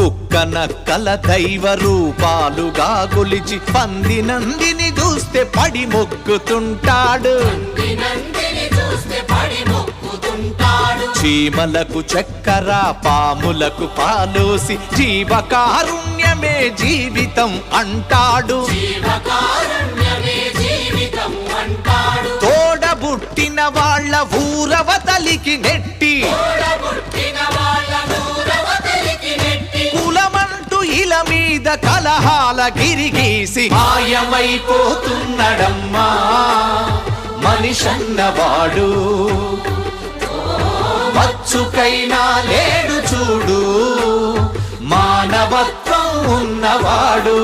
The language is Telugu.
కుక్క నక్కల దైవ రూపాలుగా గొలిచి పంది నందిని చూస్తే పడి మొక్కుతుంటాడు. చీమలకు చక్కెర పాములకు పాలోసి జీవకారుణ్యమే జీవితం అంటాడు. తోడబుట్టిన వాళ్ళ ఊరవతలికి నెట్టి కులమంటూ ఇల మీద కలహాల గిరిగీసి మాయమైపోతున్నడమ్మా మనిషన్నవాడు. మచ్చుకైనా లేడు చూడు మానవత్వం ఉన్నవాడు.